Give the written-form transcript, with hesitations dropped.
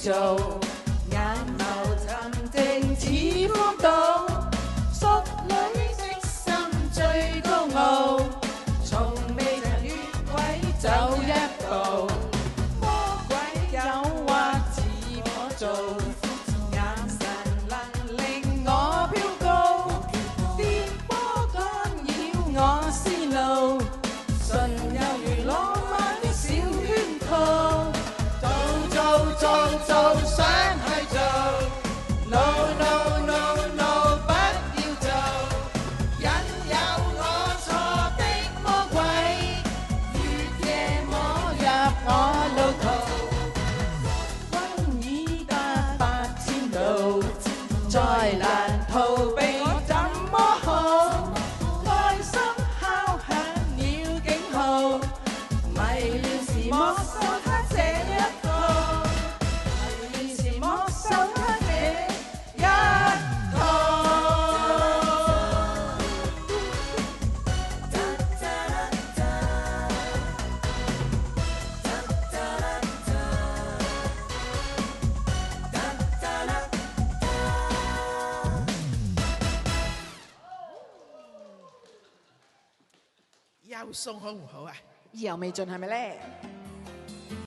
做，眼眸沉靜似荒島，淑女的心最高傲，從未曾越軌走一步，魔鬼誘惑似我做，眼神能令我飄高，電波干擾我思路，純有如浪漫的小圈套，做想去做 ，no no no no 不要做，引誘我錯的魔鬼，越夜摸入我路途，溫已達8000度，再難逃避我怎麼好，內心敲響了警號，迷亂時莫受他這一套。又送好唔好啊？意猶未盡係咪咧？